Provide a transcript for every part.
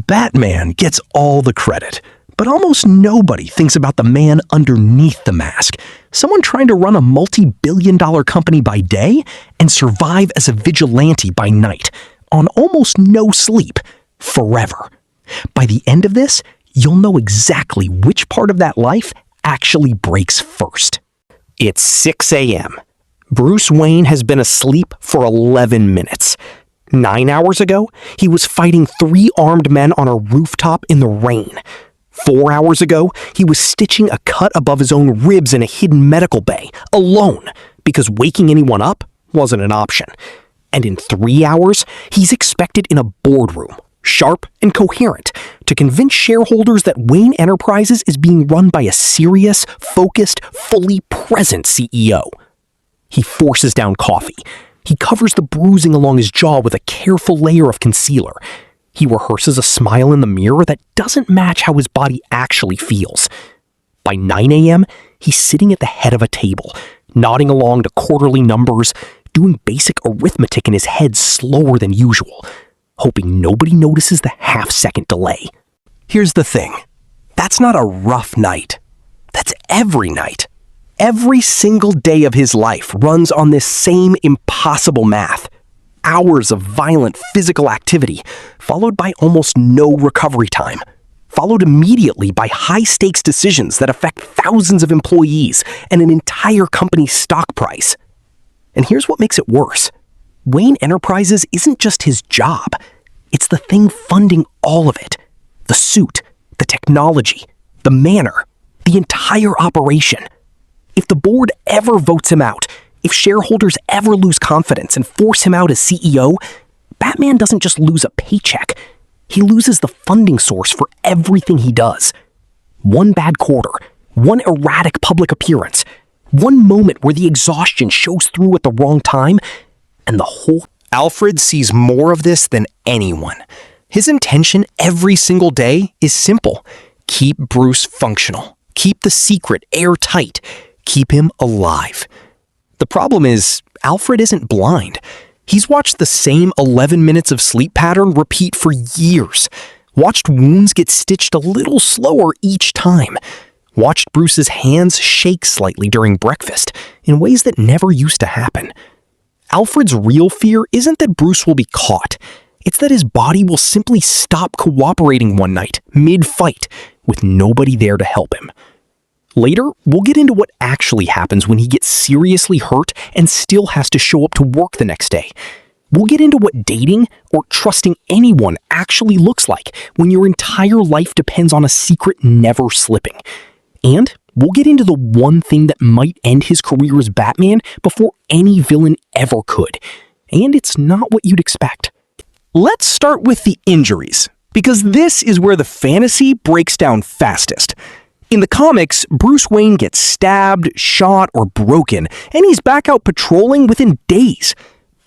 Batman gets all the credit, but almost nobody thinks about the man underneath the mask. Someone trying to run a multi-billion-dollar company by day and survive as a vigilante by night, on almost no sleep, forever. By the end of this, you'll know exactly which part of that life actually breaks first. It's 6 a.m. Bruce Wayne has been asleep for 11 minutes. 9 hours ago, he was fighting 3 armed men on a rooftop in the rain. 4 hours ago, he was stitching a cut above his own ribs in a hidden medical bay, alone, because waking anyone up wasn't an option. And in 3 hours, he's expected in a boardroom, sharp and coherent, to convince shareholders that Wayne Enterprises is being run by a serious, focused, fully present CEO. He forces down coffee. He covers the bruising along his jaw with a careful layer of concealer. He rehearses a smile in the mirror that doesn't match how his body actually feels. By 9 a.m., he's sitting at the head of a table, nodding along to quarterly numbers, doing basic arithmetic in his head slower than usual, hoping nobody notices the half-second delay. Here's the thing. That's not a rough night. That's every night. Every single day of his life runs on this same impossible math. Hours of violent physical activity, followed by almost no recovery time, followed immediately by high-stakes decisions that affect thousands of employees and an entire company's stock price. And here's what makes it worse. Wayne Enterprises isn't just his job. It's the thing funding all of it. The suit, the technology, the manor, the entire operation. If the board ever votes him out, if shareholders ever lose confidence and force him out as CEO, Batman doesn't just lose a paycheck. He loses the funding source for everything he does. One bad quarter, one erratic public appearance, one moment where the exhaustion shows through at the wrong time, and the whole... Alfred sees more of this than anyone. His intention every single day is simple. Keep Bruce functional. Keep the secret airtight. Keep him alive. The problem is, Alfred isn't blind. He's watched the same 11 minutes of sleep pattern repeat for years. Watched wounds get stitched a little slower each time. Watched Bruce's hands shake slightly during breakfast in ways that never used to happen. Alfred's real fear isn't that Bruce will be caught. It's that his body will simply stop cooperating one night, mid-fight, with nobody there to help him. Later, we'll get into what actually happens when he gets seriously hurt and still has to show up to work the next day. We'll get into what dating or trusting anyone actually looks like when your entire life depends on a secret never slipping. And we'll get into the one thing that might end his career as Batman before any villain ever could. And it's not what you'd expect. Let's start with the injuries, because this is where the fantasy breaks down fastest. In the comics, Bruce Wayne gets stabbed, shot, or broken, and he's back out patrolling within days.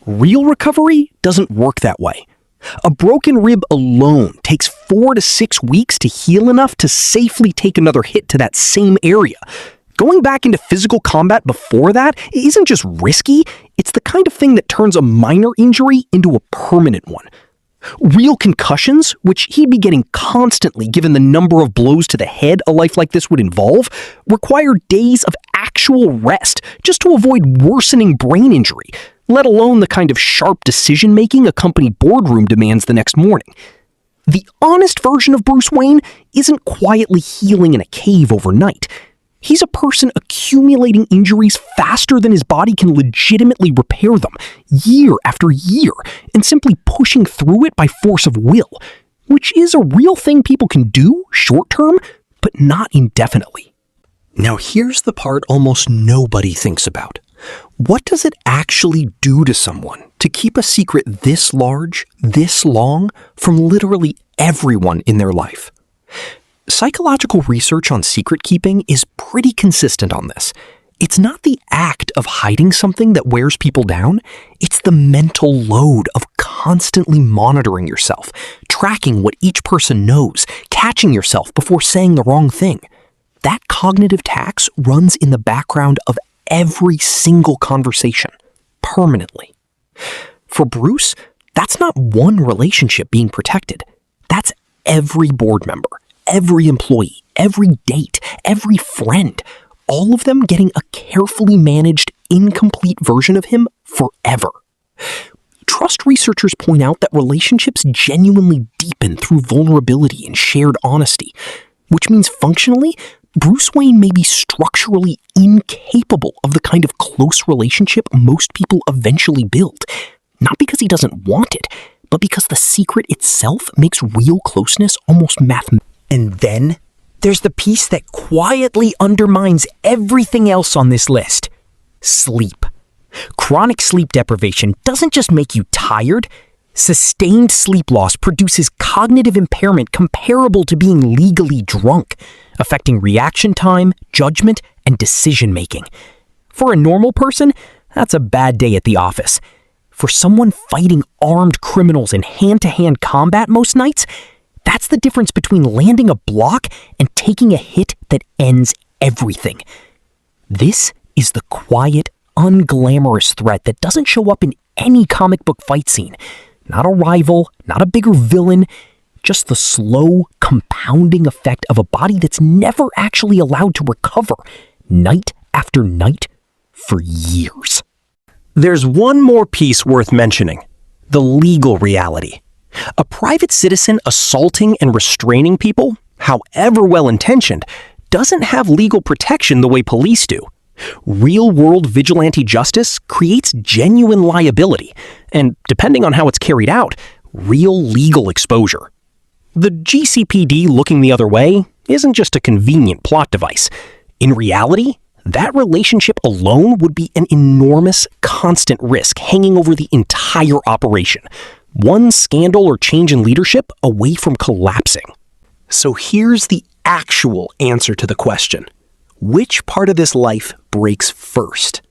Real recovery doesn't work that way. A broken rib alone takes 4 to 6 weeks to heal enough to safely take another hit to that same area. Going back into physical combat before that isn't just risky, it's the kind of thing that turns a minor injury into a permanent one. Real concussions, which he'd be getting constantly given the number of blows to the head a life like this would involve, require days of actual rest just to avoid worsening brain injury, let alone the kind of sharp decision-making a company boardroom demands the next morning. The honest version of Bruce Wayne isn't quietly healing in a cave overnight. He's a person accumulating injuries faster than his body can legitimately repair them, year after year, and simply pushing through it by force of will, which is a real thing people can do short-term, but not indefinitely. Now here's the part almost nobody thinks about. What does it actually do to someone to keep a secret this large, this long, from literally everyone in their life? Psychological research on secret keeping is pretty consistent on this. It's not the act of hiding something that wears people down, it's the mental load of constantly monitoring yourself, tracking what each person knows, catching yourself before saying the wrong thing. That cognitive tax runs in the background of every single conversation, permanently. For Bruce, that's not one relationship being protected. That's every board member, every employee, every date, every friend, all of them getting a carefully managed, incomplete version of him forever. Trust researchers point out that relationships genuinely deepen through vulnerability and shared honesty, which means functionally, Bruce Wayne may be structurally incapable of the kind of close relationship most people eventually build, not because he doesn't want it, but because the secret itself makes real closeness almost mathematical. And then there's the piece that quietly undermines everything else on this list: sleep. Chronic sleep deprivation doesn't just make you tired. Sustained sleep loss produces cognitive impairment comparable to being legally drunk, affecting reaction time, judgment, and decision-making. For a normal person, that's a bad day at the office. For someone fighting armed criminals in hand-to-hand combat most nights, that's the difference between landing a block and taking a hit that ends everything. This is the quiet, unglamorous threat that doesn't show up in any comic book fight scene. Not a rival, not a bigger villain, just the slow, compounding effect of a body that's never actually allowed to recover, night after night, for years. There's one more piece worth mentioning: the legal reality. A private citizen assaulting and restraining people, however well-intentioned, doesn't have legal protection the way police do. Real-world vigilante justice creates genuine liability, and depending on how it's carried out, real legal exposure. The GCPD looking the other way isn't just a convenient plot device. In reality, that relationship alone would be an enormous, constant risk hanging over the entire operation. One scandal or change in leadership away from collapsing. So here's the actual answer to the question: which part of this life breaks first?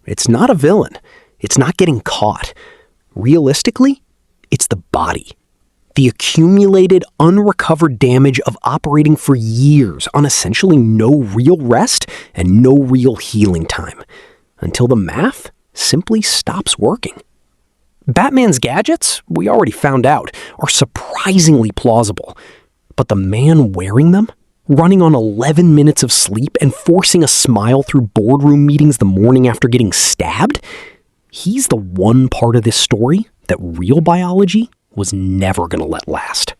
It's not a villain. It's not getting caught. Realistically, it's the body. The accumulated, unrecovered damage of operating for years on essentially no real rest and no real healing time, until the math simply stops working. Batman's gadgets, we already found out, are surprisingly plausible. But the man wearing them, running on 11 minutes of sleep and forcing a smile through boardroom meetings the morning after getting stabbed, he's the one part of this story that real biology was never going to let last.